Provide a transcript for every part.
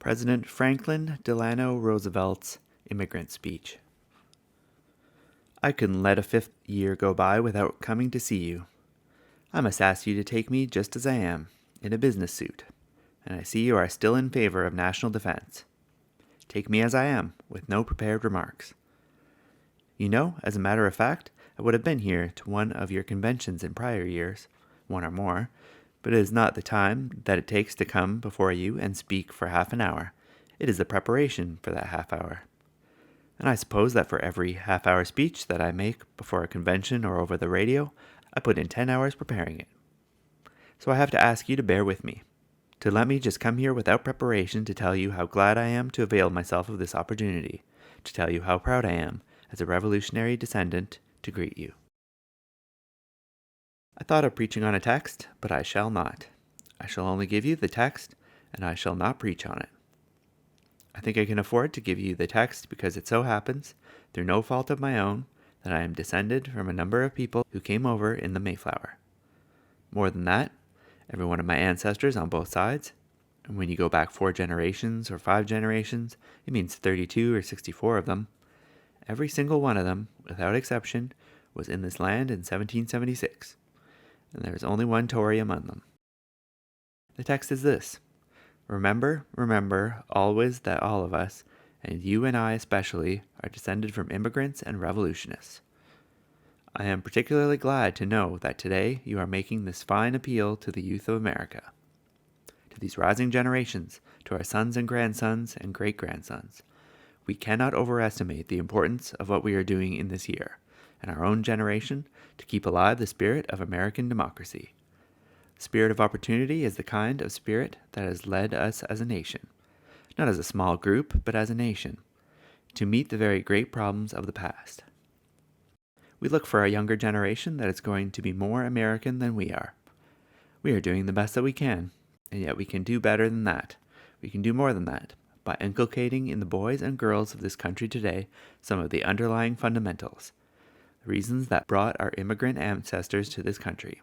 President Franklin Delano Roosevelt's immigrant speech. I couldn't let a fifth year go by without coming to see you. I must ask you to take me just as I am, in a business suit, and I see you are still in favor of national defense. Take me as I am, with no prepared remarks. You know, as a matter of fact, I would have been here to one of your conventions in prior years, one or more, but it is not the time that it takes to come before you and speak for half an hour. It is the preparation for that half hour. And I suppose that for every half-hour speech that I make before a convention or over the radio, I put in 10 hours preparing it. So I have to ask you to bear with me, to let me just come here without preparation to tell you how glad I am to avail myself of this opportunity, to tell you how proud I am, as a revolutionary descendant, to greet you. I thought of preaching on a text, but I shall not. I shall only give you the text, and I shall not preach on it. I think I can afford to give you the text because it so happens, through no fault of my own, that I am descended from a number of people who came over in the Mayflower. More than that, every one of my ancestors on both sides, and when you go back 4 generations or 5 generations, it means 32 or 64 of them, every single one of them, without exception, was in this land in 1776, and there is only one Tory among them. The text is this: Remember, remember always that all of us, and you and I especially, are descended from immigrants and revolutionists. I am particularly glad to know that today you are making this fine appeal to the youth of America, to these rising generations, to our sons and grandsons and great-grandsons. We cannot overestimate the importance of what we are doing in this year, and our own generation, to keep alive the spirit of American democracy. Spirit of opportunity is the kind of spirit that has led us as a nation, not as a small group, but as a nation, to meet the very great problems of the past. We look for a younger generation that is going to be more American than we are. We are doing the best that we can, and yet we can do better than that. We can do more than that, by inculcating in the boys and girls of this country today some of the underlying fundamentals, the reasons that brought our immigrant ancestors to this country,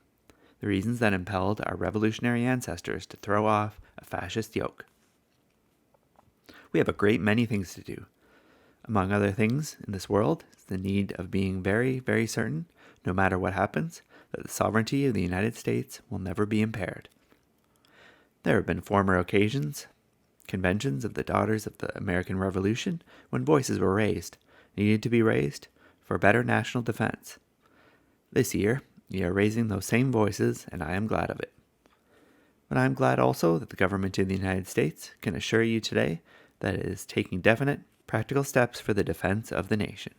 the reasons that impelled our revolutionary ancestors to throw off a fascist yoke. We have a great many things to do. Among other things in this world is the need of being very, very certain, no matter what happens, that the sovereignty of the United States will never be impaired. There have been former occasions, conventions of the Daughters of the American Revolution, when voices were raised, needed to be raised, for better national defense. This year, we are raising those same voices, and I am glad of it. But I am glad also that the government of the United States can assure you today that it is taking definite, practical steps for the defense of the nation.